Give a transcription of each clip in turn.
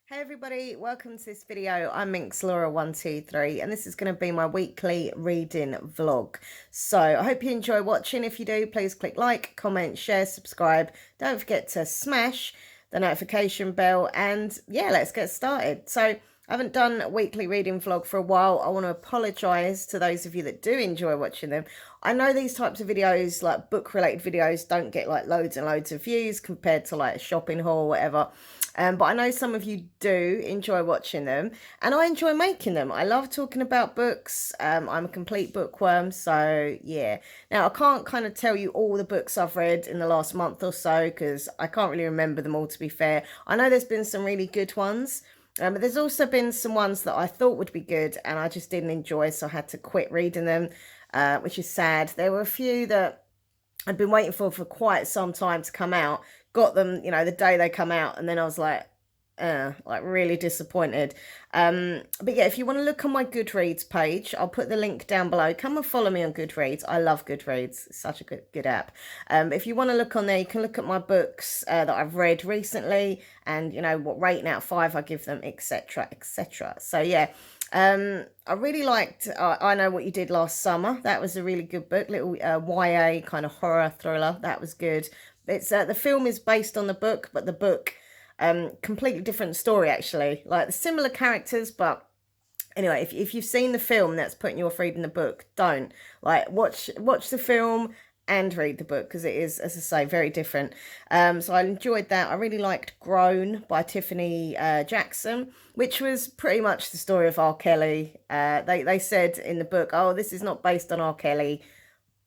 Hey everybody, welcome to this video. I'm Minx Laura123 and this is going to be my weekly reading vlog. So I hope you enjoy watching. If you do, please click like, comment, share, subscribe. Don't forget to smash the notification bell and yeah, let's get started. So I haven't done a weekly reading vlog for a while. I want to apologise to those of you that do enjoy watching them. I know these types of videos, like book related videos, don't get like loads and loads of views compared to like a shopping haul or whatever. But I know some of you do enjoy watching them and I enjoy making them. I love talking about books. I'm a complete bookworm, so yeah. Now, I can't kind of tell you all the books I've read in the last month or so because I can't really remember them all, to be fair. I know there's been some really good ones, but there's also been some ones that I thought would be good and I just didn't enjoy, so I had to quit reading them, which is sad. There were a few that I'd been waiting for quite some time to come out. Got them, you know, the day they come out, and then I was like really disappointed. But yeah, if you want to look on my Goodreads page, I'll put the link down below. Come and follow me on Goodreads. I love Goodreads. It's such a good app. If you want to look on there, you can look at my books that I've read recently, and you know what rating out of 5 I give them, etc., etc. So yeah. I really liked I Know What You Did Last Summer. That was a really good book, little YA kind of horror thriller. That was good. It's the film is based on the book, but the book completely different story actually. Like similar characters, but anyway, if you've seen the film that's putting you off reading the book, don't like watch the film and read the book because it is, as I say, very different. So I enjoyed that. I really liked Grown by Tiffany Jackson, which was pretty much the story of R. Kelly. They said in the book, oh, this is not based on R. Kelly,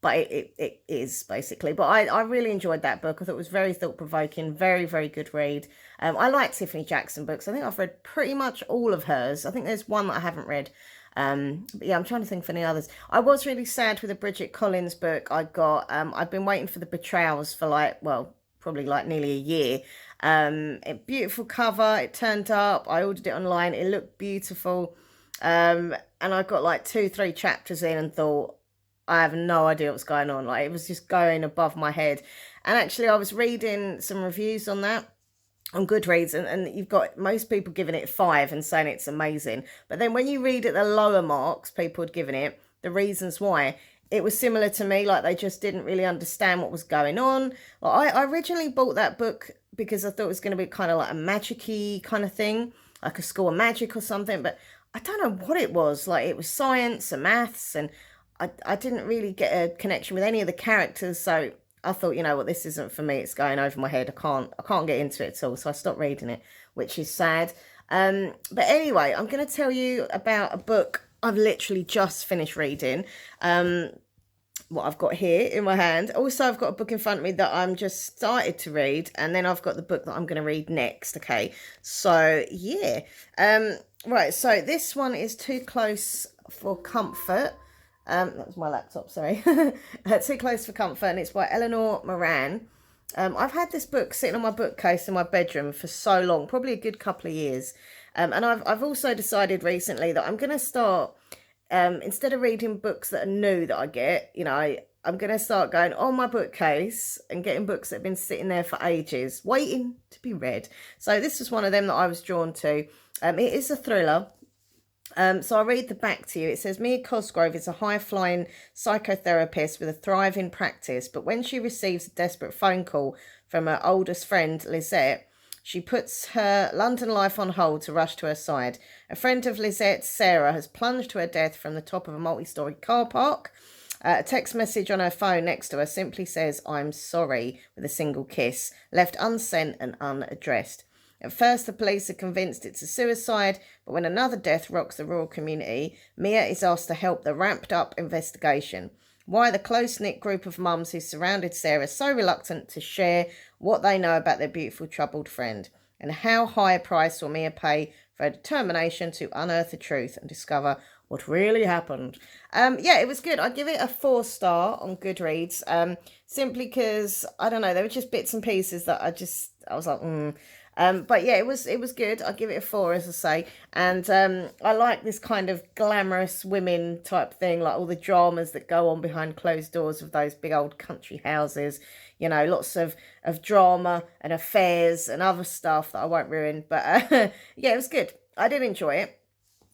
but it is basically. But I really enjoyed that book. I thought it was very thought-provoking, very good read. I like Tiffany Jackson books. I think I've read pretty much all of hers. I think there's one that I haven't read. But yeah, I'm trying to think of any others. I was really sad with the Bridget Collins book I got. I've been waiting for the Betrayals for like, well, probably like nearly a year. Beautiful cover. It turned up. I ordered it online. It looked beautiful. And I got like 2-3 chapters in and thought, I have no idea what's going on. Like it was just going above my head. And actually I was reading some reviews on that on Goodreads, and you've got most people giving it 5 and saying it's amazing. But then when you read at the lower marks, people had given it, the reasons why, it was similar to me, like they just didn't really understand what was going on. Like I originally bought that book because I thought it was going to be kind of like a magic-y kind of thing, like a school of magic or something, but I don't know what it was. Like it was science and maths, and I didn't really get a connection with any of the characters, so I thought, you know what, this isn't for me. It's going over my head. I can't get into it at all. So I stopped reading it, which is sad. But anyway, I'm going to tell you about a book I've literally just finished reading. What I've got here in my hand. Also, I've got a book in front of me that I'm just started to read, and then I've got the book that I'm going to read next. Okay, so yeah. Right, so this one is Too Close for Comfort. That was my laptop, sorry. Too Close for Comfort, and it's by Eleanor Moran. I've had this book sitting on my bookcase in my bedroom for so long, probably a good couple of years. And I've also decided recently that I'm going to start, instead of reading books that are new that I get, you know, I'm going to start going on my bookcase and getting books that have been sitting there for ages, waiting to be read. So this was one of them that I was drawn to. It is a thriller. So I'll read the back to you. It says, Mia Cosgrove is a high-flying psychotherapist with a thriving practice, but when she receives a desperate phone call from her oldest friend, Lisette, she puts her London life on hold to rush to her side. A friend of Lisette, Sarah, has plunged to her death from the top of a multi-storey car park. A text message on her phone next to her simply says, I'm sorry, with a single kiss, left unsent and unaddressed. At first, the police are convinced it's a suicide, but when another death rocks the rural community, Mia is asked to help the ramped-up investigation. Why are the close-knit group of mums who surrounded Sarah so reluctant to share what they know about their beautiful troubled friend? And how high a price will Mia pay for her determination to unearth the truth and discover what really happened? Yeah, it was good. I give it a 4-star on Goodreads, simply because, I don't know, there were just bits and pieces that I was like, but yeah, it was good. I give it a 4, as I say. And I like this kind of glamorous women type thing, like all the dramas that go on behind closed doors of those big old country houses. you know, lots of drama and affairs and other stuff that I won't ruin. But yeah, it was good. I did enjoy it.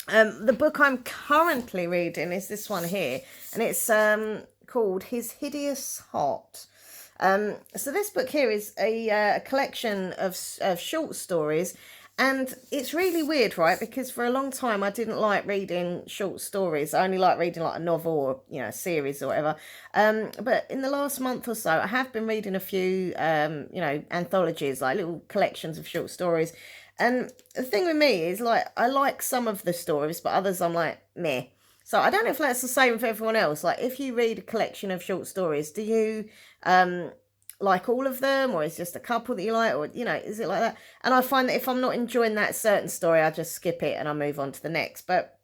The book I'm currently reading is this one here, and it's called His Hideous Heart. So this book here is a collection of short stories, and it's really weird, right? Because for a long time I didn't like reading short stories. I only like reading like a novel or, you know, a series or whatever. But in the last month or so, I have been reading a few, you know, anthologies, like little collections of short stories. And the thing with me is, like, I like some of the stories, but others I'm like, meh. So I don't know if that's the same for everyone else. Like, if you read a collection of short stories, do you like all of them, or is just a couple that you like, or, you know, is it like that? And I find that if I'm not enjoying that certain story, I just skip it and I move on to the next. But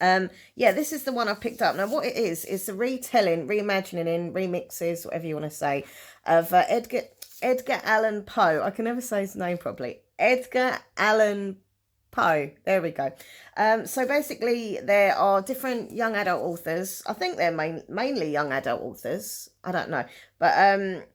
yeah, this is the one I've picked up. Now, what it is a retelling, reimagining, remixes, whatever you want to say, of Edgar Allan Poe. I can never say his name properly. Edgar Allan Poe. There we go. So basically, there are different young adult authors. I think they're mainly young adult authors. I don't know. But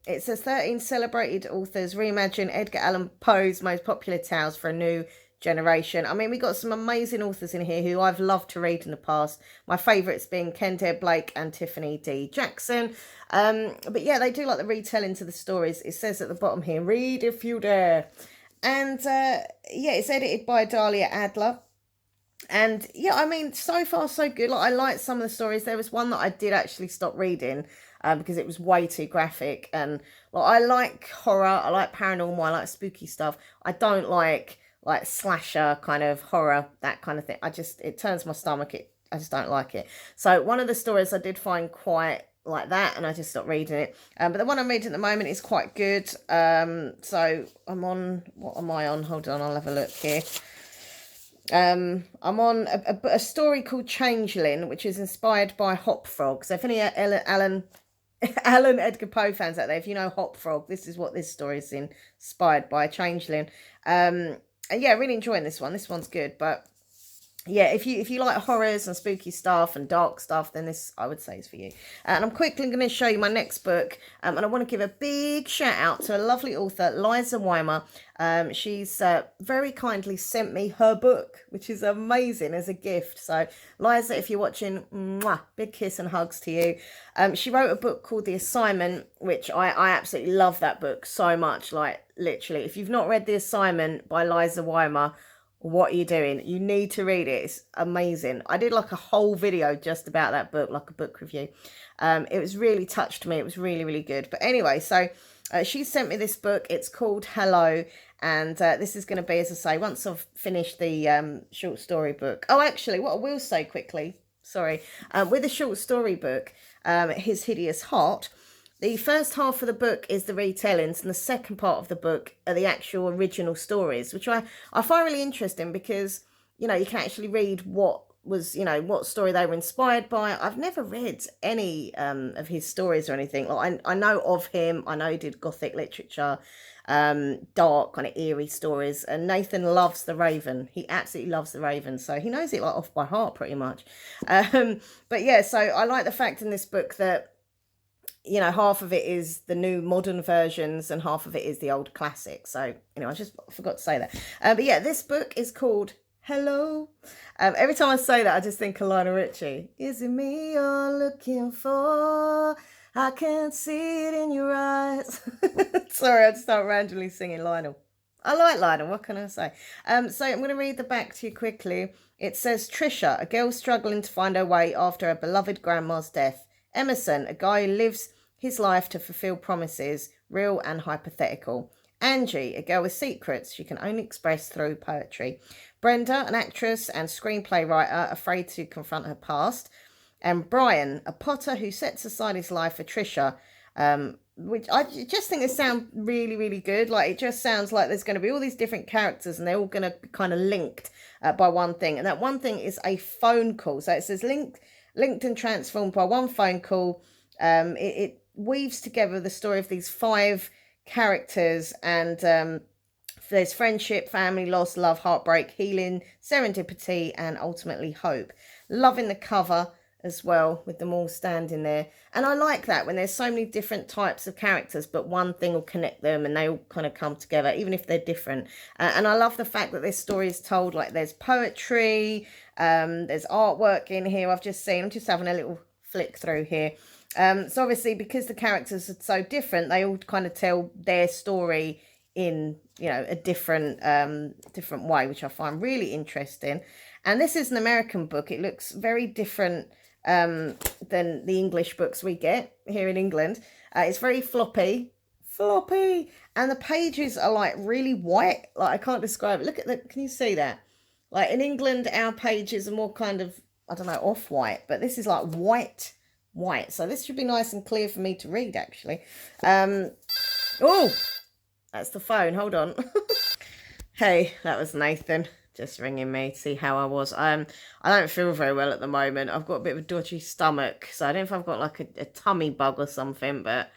it says 13 celebrated authors reimagine Edgar Allan Poe's most popular tales for a new generation. I mean, we got some amazing authors in here who I've loved to read in the past. My favourites being Kendare Blake and Tiffany D. Jackson. But yeah, they do like the retellings of the stories. It says at the bottom here, read if you dare. And yeah, it's edited by Dahlia Adler. And yeah, I mean, so far so good. Like, I liked some of the stories. There was one that I did actually stop reading because it was way too graphic. And well, I like horror, I like paranormal, I like spooky stuff. I don't like slasher kind of horror, that kind of thing. It turns my stomach. I just don't like it. So one of the stories I did find quite like that, and I just stopped reading it. But the one I'm reading at the moment is quite good. So I'm on, what am I on? Hold on, I'll have a look here. I'm on a story called Changeling, which is inspired by Hop Frog. So if any Alan Edgar Poe fans out there, if you know Hop Frog, this is what this story is inspired by, Changeling. And yeah, really enjoying this one. This one's good, but yeah, if you like horrors and spooky stuff and dark stuff, then this, I would say, is for you. And I'm quickly going to show you my next book. And I want to give a big shout out to a lovely author, Liza Weimer. She's very kindly sent me her book, which is amazing, as a gift. So Liza, if you're watching, mwah, big kiss and hugs to you. She wrote a book called The Assignment, which I absolutely love that book so much. Like, literally, if you've not read The Assignment by Liza Weimer, what are you doing? You need to read it. It's amazing. I did like a whole video just about that book, like a book review. It was really touched me. It was really, really good. But anyway, so she sent me this book. It's called Hello. And this is going to be, as I say, once I've finished the short story book. Oh, actually, what I will say quickly, sorry, with the short story book, His Hideous Heart, the first half of the book is the retellings, and the second part of the book are the actual original stories, which I find really interesting because, you know, you can actually read what was, you know, what story they were inspired by. I've never read any of his stories or anything. Like, I know of him. I know he did Gothic literature, dark, kind of eerie stories. And Nathan loves The Raven. He absolutely loves The Raven. So he knows it like off by heart pretty much. But yeah, so I like the fact in this book that, you know, half of it is the new modern versions and half of it is the old classic. So, you know, I just forgot to say that. But yeah, this book is called Hello. Every time I say that, I just think of Lionel Richie. Is it me you're looking for? I can't see it in your eyes. Sorry, I just start randomly singing Lionel. I like Lionel, what can I say? So I'm going to read the back to you quickly. It says, Trisha, a girl struggling to find her way after her beloved grandma's death. Emerson, a guy who lives his life to fulfill promises, real and hypothetical. Angie, a girl with secrets she can only express through poetry. Brenda, an actress and screenplay writer afraid to confront her past. And Brian, a potter who sets aside his life for Trisha, which I just think they sound really, really good. Like, it just sounds like there's going to be all these different characters and they're all going to be kind of linked by one thing. And that one thing is a phone call. So it says linked and transformed by one phone call. It weaves together the story of these 5 characters, and there's friendship, family, loss, love, heartbreak, healing, serendipity, and ultimately hope. Loving the cover as well, with them all standing there. And I like that when there's so many different types of characters, but one thing will connect them and they all kind of come together, even if they're different. And I love the fact that this story is told like there's poetry, there's artwork in here. I'm just having a little flick through here. So obviously, because the characters are so different, they all kind of tell their story in, you know, a different way, which I find really interesting. And this is an American book. It looks very different than the English books we get here in England. It's very floppy, and the pages are like really white. Like, I can't describe it. Look at that. Can you see that? Like, in England, our pages are more kind of, I don't know, off-white, but this is like white. So this should be nice and clear for me to read, actually. Oh, that's the phone. Hold on. Hey, that was Nathan just ringing me to see how I was. I don't feel very well at the moment. I've got a bit of a dodgy stomach, so I don't know if I've got like a tummy bug or something, but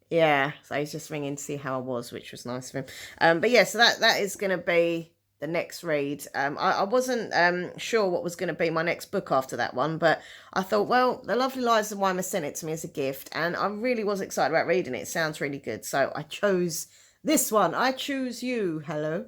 yeah, so he's just ringing to see how I was, which was nice of him. But yeah, so that is going to be the next read. I wasn't sure what was going to be my next book after that one, but I thought, well, the lovely Liza Wymer sent it to me as a gift, and I really was excited about reading it. It sounds really good, so I chose this one. I choose you. Hello.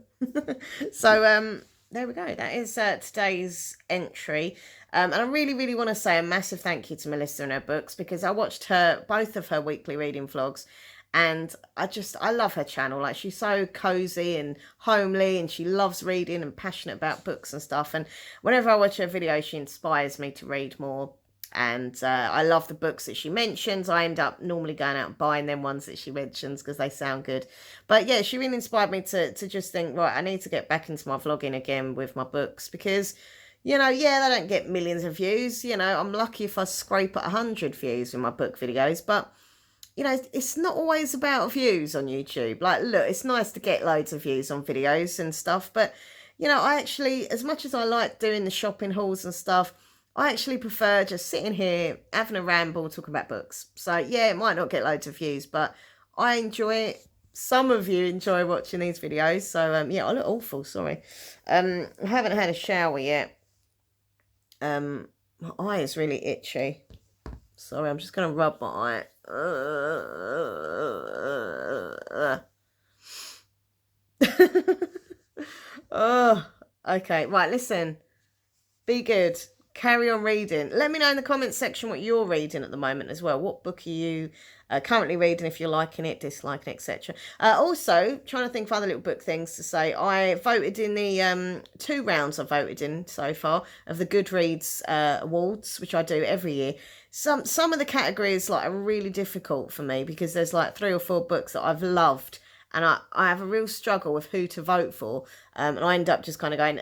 So there we go. That is today's entry. And I really, really want to say a massive thank you to Melissa and her books, because I watched both of her weekly reading vlogs, and I love her channel. Like, she's so cozy and homely, and she loves reading and passionate about books and stuff. And whenever I watch her videos, she inspires me to read more. And I love the books that she mentions. I end up normally going out and buying them ones that she mentions because they sound good. But yeah, she really inspired me to just think, right, I need to get back into my vlogging again with my books, because, you know, yeah, they don't get millions of views. You know, I'm lucky if I scrape at 100 views with my book videos, but you know, it's not always about views on YouTube. Like, look, it's nice to get loads of views on videos and stuff, but, you know, I actually, as much as I like doing the shopping hauls and stuff, I actually prefer just sitting here, having a ramble, talking about books. So, yeah, it might not get loads of views, but I enjoy it. Some of you enjoy watching these videos. So, yeah, I look awful, sorry. I haven't had a shower yet. My eye is really itchy. Sorry, I'm just going to rub my eye. Oh, okay. Right, listen. Be good. Carry on reading. Let me know in the comments section what you're reading at the moment as well. What book are you currently reading, if you're liking it, disliking it, etc. Also, trying to think of other little book things to say. I voted in the 2 rounds I voted in so far of the Goodreads awards, which I do every year. Some of the categories like are really difficult for me, because there's like 3 or 4 books that I've loved, and I have a real struggle with who to vote for. And I end up just kind of going,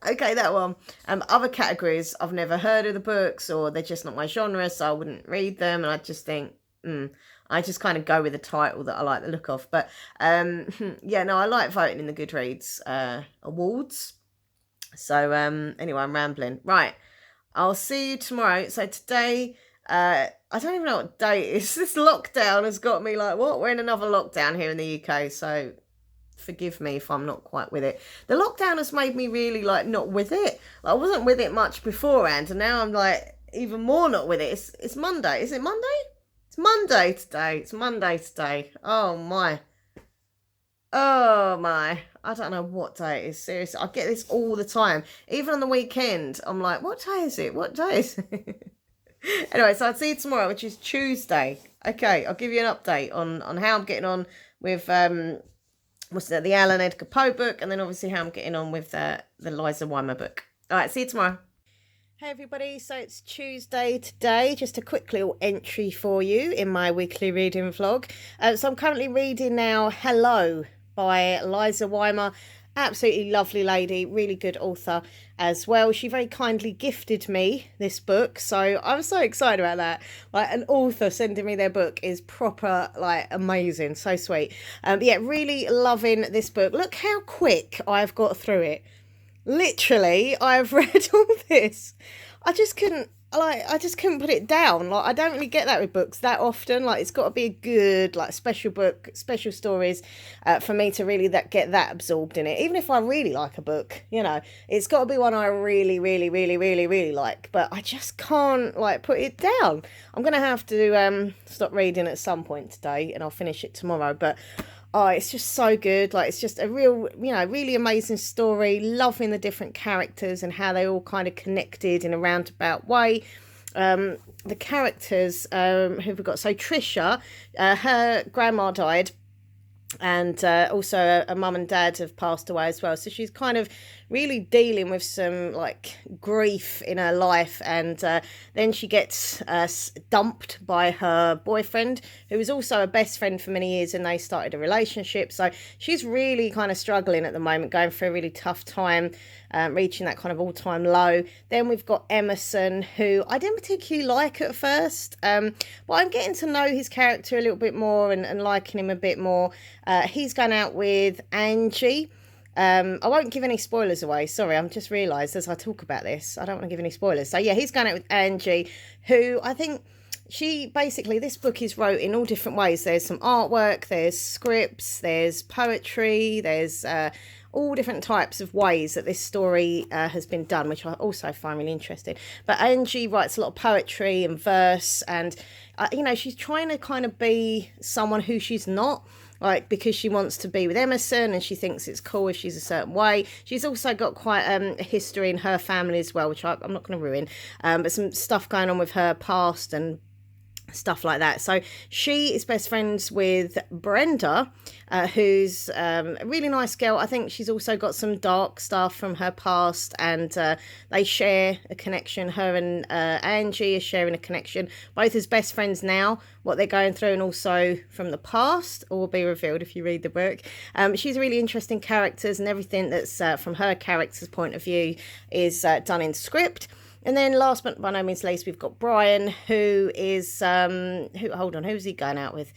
okay, that one. Other categories, I've never heard of the books, or they're just not my genre, so I wouldn't read them. And I just think, I just kind of go with the title that I like the look of. But yeah, no, I like voting in the Goodreads awards. So anyway, I'm rambling. Right, I'll see you tomorrow. So today, I don't even know what day it is. This lockdown has got me like, what? We're in another lockdown here in the UK, so forgive me if I'm not quite with it. The lockdown has made me really like not with it. Like, I wasn't with it much beforehand, and now I'm like even more not with it. It's Monday. Is it Monday? It's Monday today. It's Monday today. Oh my. Oh my. I don't know what day it is. Seriously, I get this all the time. Even on the weekend, I'm like, what day is it? What day is it? Anyway, so I'll see you tomorrow, which is Tuesday. Okay, I'll give you an update on how I'm getting on with what's that, the Alan Edgar Poe book, and then obviously how I'm getting on with the Liza Wymer book. All right, see you tomorrow. Hey everybody, so it's Tuesday today. Just a quick little entry for you in my weekly reading vlog. So I'm currently reading now Hello by Liza Wymer. Absolutely lovely lady, really good author as well. She very kindly gifted me this book, so I'm so excited about that. Like, an author sending me their book is proper, like, amazing, so sweet. But yeah, really loving this book. Look how quick I've got through it. Literally, I've read all this. I I just couldn't put it down. Like, I don't really get that with books that often. Like, it's got to be a good, like, special book, special stories, for me to really get that absorbed in it. Even if I really like a book, you know, it's got to be one I really, really, really, really, really like. But I just can't, like, put it down. I'm gonna have to stop reading at some point today, and I'll finish it tomorrow. But oh, it's just so good. Like, it's just a real, you know, really amazing story. Loving the different characters and how they all kind of connected in a roundabout way. The characters, who have we got? So Trisha, her grandma died, and also a mum and dad have passed away as well, so she's kind of really dealing with some like grief in her life, and then she gets dumped by her boyfriend, who was also a best friend for many years, and they started a relationship. So she's really kind of struggling at the moment, going through a really tough time, reaching that kind of all-time low. Then we've got Emerson, who I didn't particularly like at first, but I'm getting to know his character a little bit more, and liking him a bit more. He's gone out with Angie. I won't give any spoilers away. Sorry, I'm just realised as I talk about this, I don't want to give any spoilers. So yeah, he's gone out with Angie, who I think she basically, this book is wrote in all different ways. There's some artwork, there's scripts, there's poetry, there's all different types of ways that this story has been done, which I also find really interesting. But Angie writes a lot of poetry and verse, and you know, she's trying to kind of be someone who she's not, like, because she wants to be with Emerson and she thinks it's cool if she's a certain way. She's also got quite a history in her family as well, which I'm not going to ruin, but some stuff going on with her past and stuff like that. So she is best friends with Brenda, who's a really nice girl. I think she's also got some dark stuff from her past, and they share a connection. Her and Angie are sharing a connection, both as best friends now, what they're going through, and also from the past, all will be revealed if you read the book. She's really interesting characters, and everything that's from her character's point of view is done in script. And then last but by no means least, we've got Brian, who is, hold on, who was he going out with?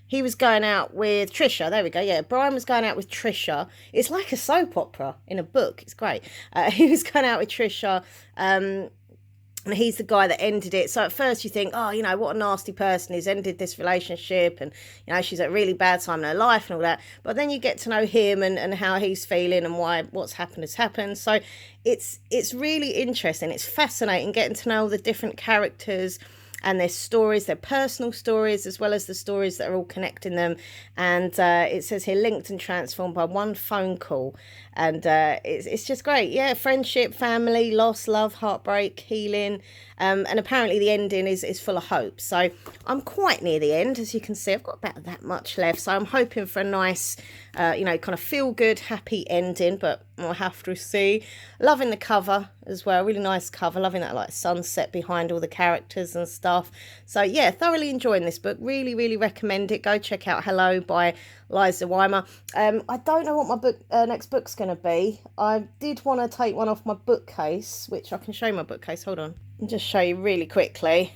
He was going out with Trisha. There we go. Yeah, Brian was going out with Trisha. It's like a soap opera in a book. It's great. He was going out with Trisha. And he's the guy that ended it. So at first you think, oh, you know, what a nasty person. He's ended this relationship, and, you know, she's at a really bad time in her life and all that. But then you get to know him and how he's feeling and why what's happened has happened. So it's really interesting. It's fascinating getting to know all the different characters and their stories, their personal stories, as well as the stories that are all connecting them. And it says here, linked and transformed by one phone call. And it's just great. Yeah, friendship, family, loss, love, heartbreak, healing. And apparently the ending is full of hope. So I'm quite near the end, as you can see. I've got about that much left. So I'm hoping for a nice, you know, kind of feel-good, happy ending. But we'll have to see. Loving the cover as well. Really nice cover. Loving that, like, sunset behind all the characters and stuff. So yeah, thoroughly enjoying this book. Really, really recommend it. Go check out Hello by Liza Weimer. I don't know what my book next book's going to be. I did want to take one off my bookcase, which I can show you my bookcase. Hold on. I'll just show you really quickly.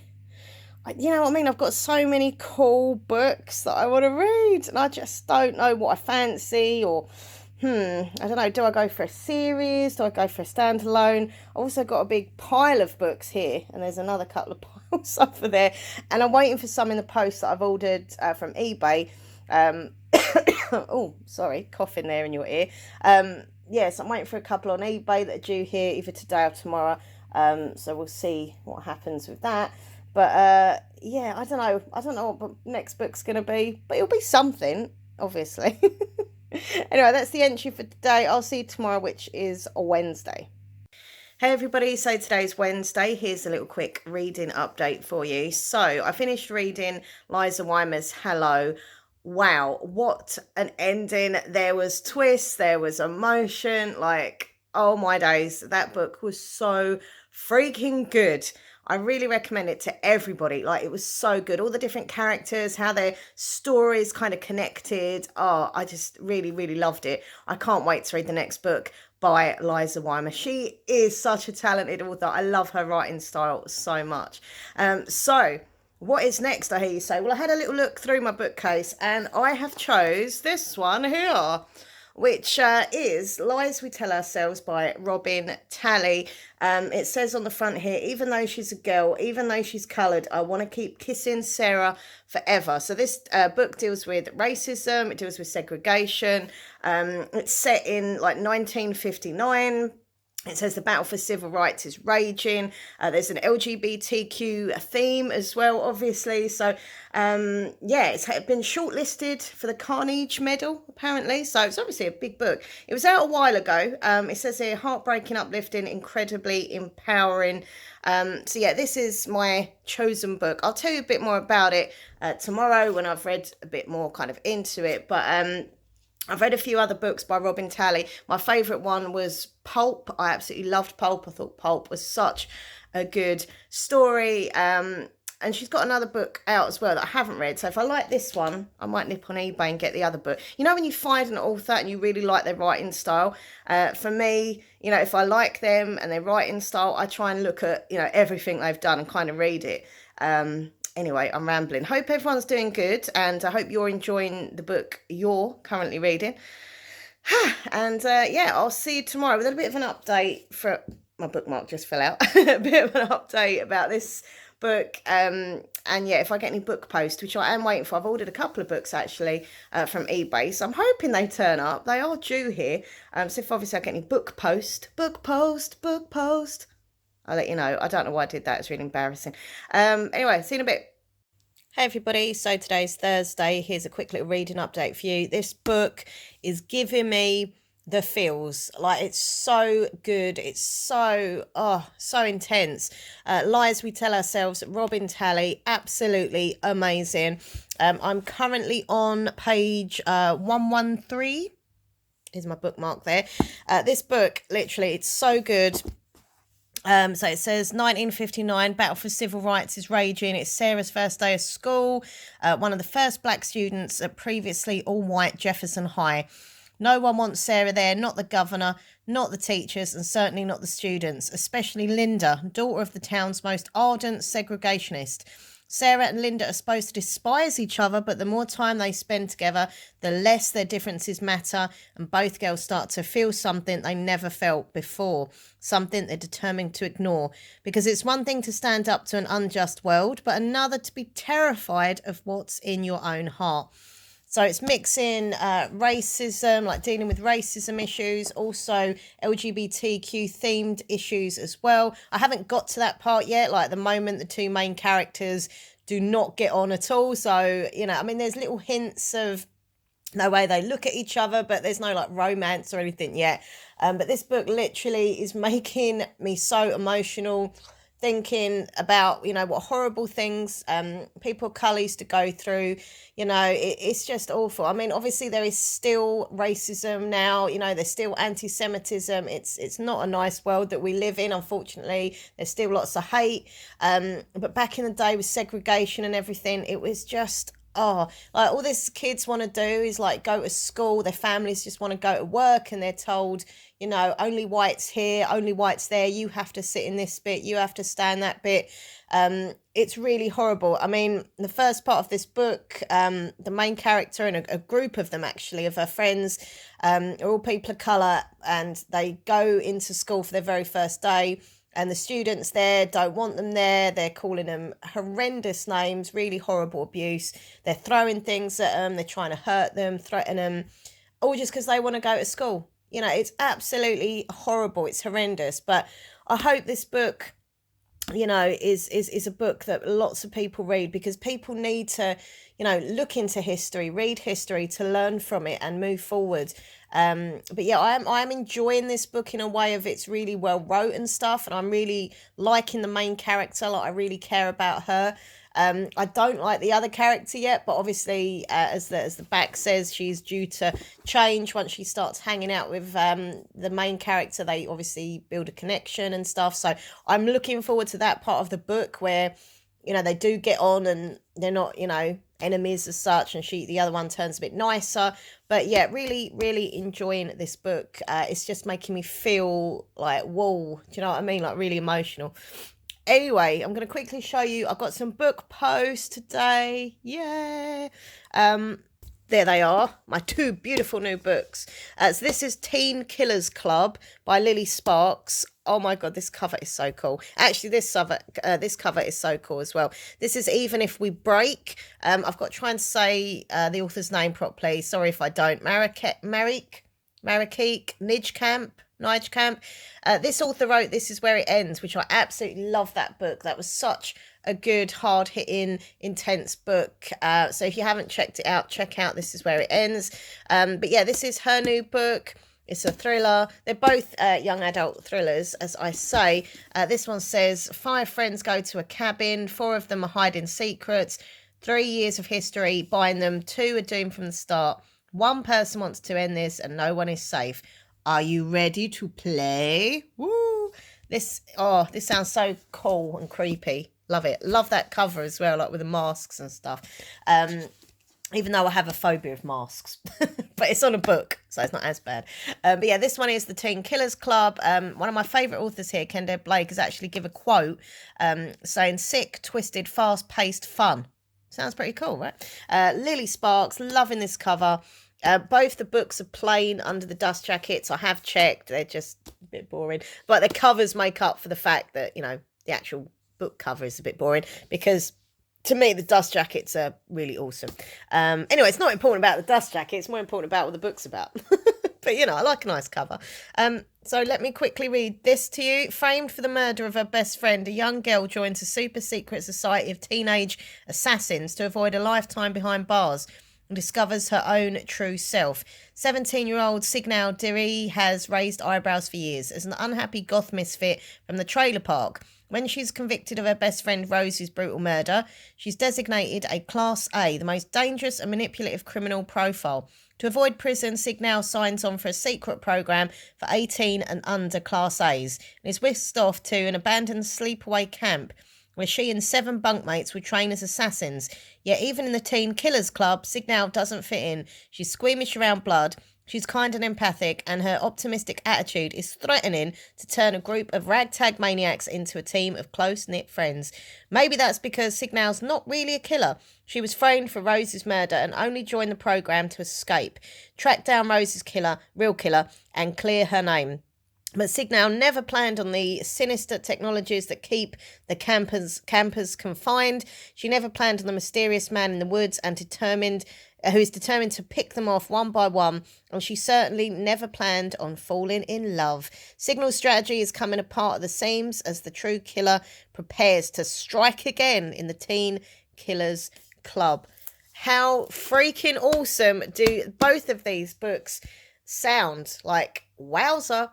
You know what I mean? I've got so many cool books that I want to read, and I just don't know what I fancy, or I don't know, do I go for a series? Do I go for a standalone? I've also got a big pile of books here, and there's another couple of piles over there, and I'm waiting for some in the post that I've ordered from eBay. Oh, sorry, coughing there in your ear. Yes, I'm waiting for a couple on eBay that are due here either today or tomorrow. So we'll see what happens with that. But yeah, I don't know what next book's going to be, but it'll be something, obviously. Anyway, that's the entry for today. I'll see you tomorrow, which is a Wednesday. Hey everybody, so today's Wednesday. Here's a little quick reading update for you. So I finished reading Liza Weimer's Hello. Wow, what an ending. There was twists, there was emotion, like, oh my days, that book was so freaking good. I really recommend it to everybody. Like, it was so good. All the different characters, how their stories kind of connected. Oh, I just really, really loved it. I can't wait to read the next book by Liza Weimer. She is such a talented author. I love her writing style so much. So what is next, I hear you say? Well, I had a little look through my bookcase, and I have chose this one here. which is Lies We Tell Ourselves by Robin Talley. It says on the front here, even though she's a girl, even though she's coloured, I want to keep kissing Sarah forever. So this book deals with racism, it deals with segregation. It's set in like 1959. It says the battle for civil rights is raging. There's an LGBTQ theme as well, obviously. So, yeah, it's been shortlisted for the Carnegie Medal, apparently. So it's obviously a big book. It was out a while ago. It says here, heartbreaking, uplifting, incredibly empowering. So, yeah, this is my chosen book. I'll tell you a bit more about it tomorrow when I've read a bit more kind of into it. But I've read a few other books by Robin Talley. My favourite one was Pulp. I absolutely loved Pulp. I thought Pulp was such a good story. And she's got another book out as well that I haven't read. So if I like this one, I might nip on eBay and get the other book. You know when you find an author and you really like their writing style? For me, you know, if I like them and their writing style, I try and look at, you know, everything they've done and kind of read it. Anyway, I'm rambling. Hope everyone's doing good, and I hope you're enjoying the book you're currently reading. And yeah, I'll see you tomorrow with a bit of an update. For my bookmark just fell out. A bit of an update about this book. And yeah, if I get any book posts, which I am waiting for, I've ordered a couple of books actually from eBay, so I'm hoping they turn up. They are due here. So if obviously I get any book post, I'll let you know. I don't know why I did that. It's really embarrassing. Anyway, see you in a bit. Hey everybody, so today's Thursday. Here's a quick little reading update for you. This book is giving me the feels. Like, it's so good. It's so intense. Lies We Tell Ourselves, Robin Talley, absolutely amazing. I'm currently on page 113. Here's my bookmark there. This book, literally, it's so good. So it says 1959, battle for civil rights is raging. It's Sarah's first day of school. One of the first black students at previously all-white Jefferson High. No one wants Sarah there, not the governor, not the teachers, and certainly not the students, especially Linda, daughter of the town's most ardent segregationist. Sarah and Linda are supposed to despise each other, but the more time they spend together, the less their differences matter, and both girls start to feel something they never felt before, something they're determined to ignore. Because it's one thing to stand up to an unjust world, but another to be terrified of what's in your own heart. So it's mixing racism, like dealing with racism issues, also LGBTQ themed issues as well. I haven't got to that part yet. Like, at the moment, the two main characters do not get on at all. So, you know, I mean, there's little hints of the way they look at each other, but there's no like romance or anything yet. But this book literally is making me so emotional, thinking about, you know, what horrible things people of colour used to go through. You know, it's just awful. I mean, obviously there is still racism now, you know, there's still anti-Semitism. It's not a nice world that we live in, unfortunately. There's still lots of hate. But back in the day with segregation and everything, it was just, like, all this kids want to do is like go to school. Their families just want to go to work, and they're told, you know, only whites here, only whites there. You have to sit in this bit. You have to stand that bit. It's really horrible. I mean, the first part of this book, the main character and a group of them, actually, of her friends, are all people of colour, and they go into school for their very first day. And the students there don't want them there. They're calling them horrendous names, really horrible abuse. They're throwing things at them. They're trying to hurt them, threaten them, all just because they want to go to school. You know, it's absolutely horrible. It's horrendous. But I hope this book, you know, is a book that lots of people read, because people need to, you know, look into history, read history to learn from it and move forward. But yeah, I'm enjoying this book in a way of it's really well wrote and stuff, and I'm really liking the main character. Like, I really care about her. I don't like the other character yet, but obviously, as the back says, she's due to change once she starts hanging out with the main character. They obviously build a connection and stuff. So I'm looking forward to that part of the book where, you know, they do get on and they're not, you know, enemies as such, and the other one turns a bit nicer. But yeah, really, really enjoying this book. It's just making me feel like, whoa, do you know what I mean? Like, really emotional. Anyway, I'm going to quickly show you. I've got some book posts today. Yeah. There they are, my two beautiful new books. So this is Teen Killers Club by Lily Sparks. Oh my god, this cover is so cool. Actually, this cover is so cool as well. This is Even If We Break. I've got to try and say the author's name properly. Sorry if I don't. Marikeek Nijkamp. This author wrote This Is Where It Ends, which I absolutely love that book. That was such a good, hard-hitting, intense book. So if you haven't checked it out, check out This Is Where It Ends. But yeah, this is her new book. It's a thriller. They're both young adult thrillers, as I say. This one says, 5 friends go to a cabin. 4 of them are hiding secrets. 3 years of history bind them. 2 are doomed from the start. 1 person wants to end this and no one is safe. Are you ready to play? Woo! This sounds so cool and creepy. Love it. Love that cover as well, like with the masks and stuff. Even though I have a phobia of masks. But it's on a book, so it's not as bad. But yeah, this one is the Teen Killers Club. One of my favourite authors here, Kendall Blake, has actually given a quote saying, sick, twisted, fast-paced fun. Sounds pretty cool, right? Lily Sparks, loving this cover. Both the books are plain under the dust jackets. I have checked. They're just a bit boring. But the covers make up for the fact that, you know, the actual book cover is a bit boring because to me, the dust jackets are really awesome. Anyway, it's not important about the dust jacket. It's more important about what the book's about. But, you know, I like a nice cover. So let me quickly read this to you. Framed for the murder of her best friend, a young girl joins a super secret society of teenage assassins to avoid a lifetime behind bars and discovers her own true self. 17-year-old Signal Diri has raised eyebrows for years as an unhappy goth misfit from the trailer park. When she's convicted of her best friend Rose's brutal murder, she's designated a Class A, the most dangerous and manipulative criminal profile. To avoid prison, Signal signs on for a secret program for 18 and under Class A's and is whisked off to an abandoned sleepaway camp where she and 7 bunkmates would train as assassins. Yet even in the Teen Killers Club, Signal doesn't fit in. She's squeamish around blood. She's kind and empathic, and her optimistic attitude is threatening to turn a group of ragtag maniacs into a team of close-knit friends. Maybe that's because Signal's not really a killer. She was framed for Rose's murder and only joined the program to escape, track down Rose's real killer, and clear her name. But Signal never planned on the sinister technologies that keep the campers confined. She never planned on the mysterious man in the woods and who is determined to pick them off one by one, and she certainly never planned on falling in love. Signal's strategy is coming apart at the seams as the true killer prepares to strike again in the Teen Killers Club. How freaking awesome do both of these books sound? Like, wowza.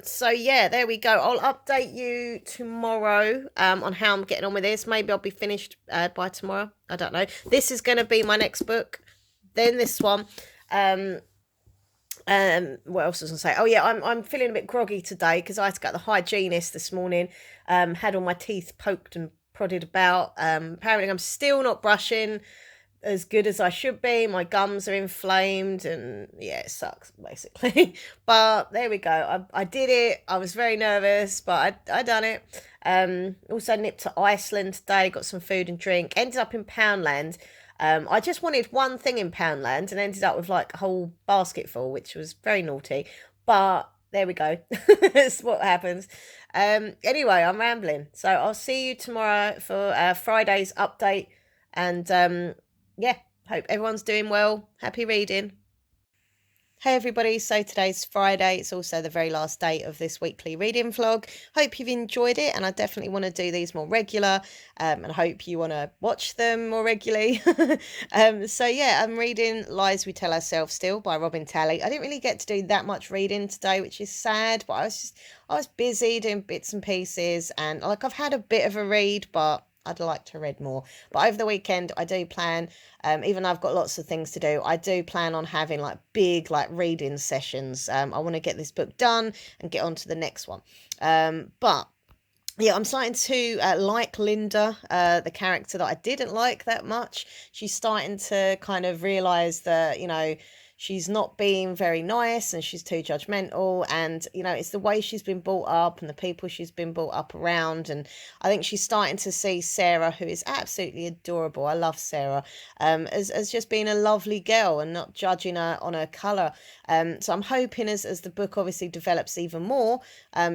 So yeah, there we go. I'll update you tomorrow on how I'm getting on with this. Maybe I'll be finished by tomorrow. I don't know. This is going to be my next book. Then this one. What else was I going to say? Oh yeah, I'm feeling a bit groggy today because I had to go to the hygienist this morning. Had all my teeth poked and prodded about. Apparently I'm still not brushing as good as I should be. My gums are inflamed and yeah, it sucks basically. But there we go. I did it. I was very nervous, but I done it. Also nipped to Iceland today, got some food and drink, ended up in Poundland. I just wanted one thing in Poundland and ended up with like a whole basket full, which was very naughty, but there we go. That's what happens. Anyway, I'm rambling, so I'll see you tomorrow for Friday's update. And yeah, hope everyone's doing well. Happy reading. Hey everybody, so today's Friday. It's also the very last day of this weekly reading vlog. Hope you've enjoyed it, and I definitely want to do these more regular, and I hope you want to watch them more regularly. So yeah, I'm reading Lies We Tell Ourselves still by Robin Talley. I didn't really get to do that much reading today, which is sad, but I was busy doing bits and pieces, and like I've had a bit of a read, but I'd like to read more. But over the weekend, I do plan, even though I've got lots of things to do, I do plan on having like big like reading sessions. I want to get this book done and get on to the next one. But yeah, I'm starting to like Linda, the character that I didn't like that much. She's starting to kind of realise that, you know, she's not being very nice and she's too judgmental. And, you know, it's the way she's been brought up and the people she's been brought up around. And I think she's starting to see Sarah, who is absolutely adorable. I love Sarah, as just being a lovely girl and not judging her on her colour. So I'm hoping as the book obviously develops even more,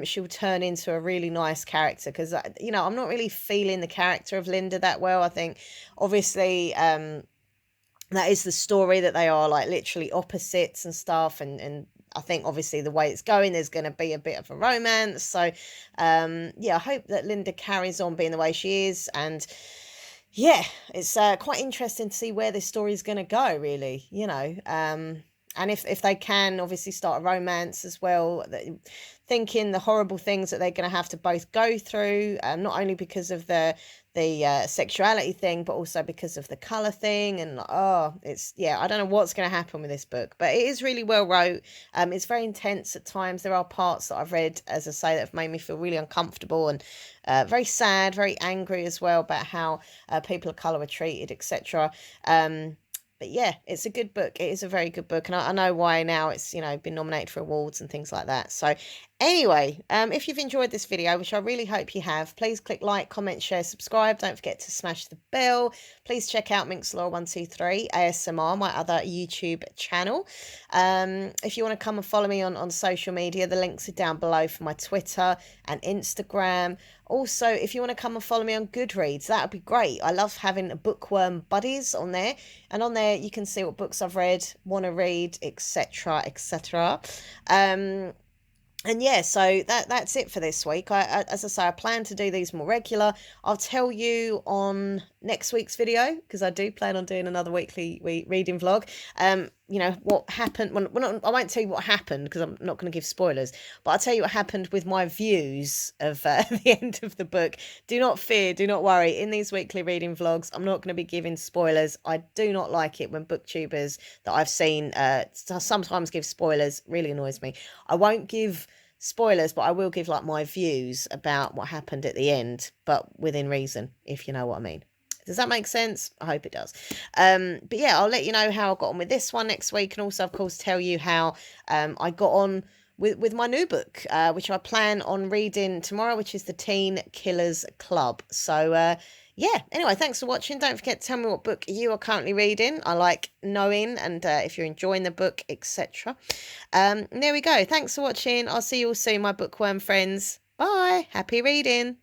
she'll turn into a really nice character, because, you know, I'm not really feeling the character of Linda that well. I think obviously that is the story, that they are like literally opposites and stuff, and I think obviously the way it's going, there's going to be a bit of a romance. So yeah, I hope that Linda carries on being the way she is. And yeah, it's quite interesting to see where this story is going to go, really, you know. And if they can obviously start a romance as well, thinking the horrible things that they're going to have to both go through, not only because of the sexuality thing, but also because of the color thing. And it's, yeah, I don't know what's going to happen with this book, but it is really well wrote. It's very intense at times. There are parts that I've read, as I say, that have made me feel really uncomfortable and very sad, very angry as well, about how people of color are treated, etc. But yeah, it's a good book. It is a very good book, and I know why now it's, you know, been nominated for awards and things like that. So anyway, if you've enjoyed this video, which I really hope you have, please click like, comment, share, subscribe. Don't forget to smash the bell. Please check out minxlaw123 ASMR, my other YouTube channel. If you want to come and follow me on social media, the links are down below for my Twitter and Instagram. Also, if you want to come and follow me on Goodreads, that would be great. I love having bookworm buddies on there. And on there, you can see what books I've read, want to read, etc., etc. And yeah, so that's it for this week. As I say, I plan to do these more regular. I'll tell you on next week's video, because I do plan on doing another weekly reading vlog. You know, what happened. I won't tell you what happened, because I'm not going to give spoilers, but I'll tell you what happened with my views of the end of the book. Do not fear, do not worry. In these weekly reading vlogs, I'm not going to be giving spoilers. I do not like it when booktubers that I've seen sometimes give spoilers. Really annoys me. I won't give spoilers, but I will give like my views about what happened at the end, but within reason, if you know what I mean. Does that make sense? I hope it does. But yeah, I'll let you know how I got on with this one next week, and also, of course, tell you how I got on with my new book, which I plan on reading tomorrow, which is The Teen Killers Club. So yeah, anyway, thanks for watching. Don't forget to tell me what book you are currently reading. I like knowing, and if you're enjoying the book, etc. There we go. Thanks for watching. I'll see you all soon, my bookworm friends. Bye. Happy reading.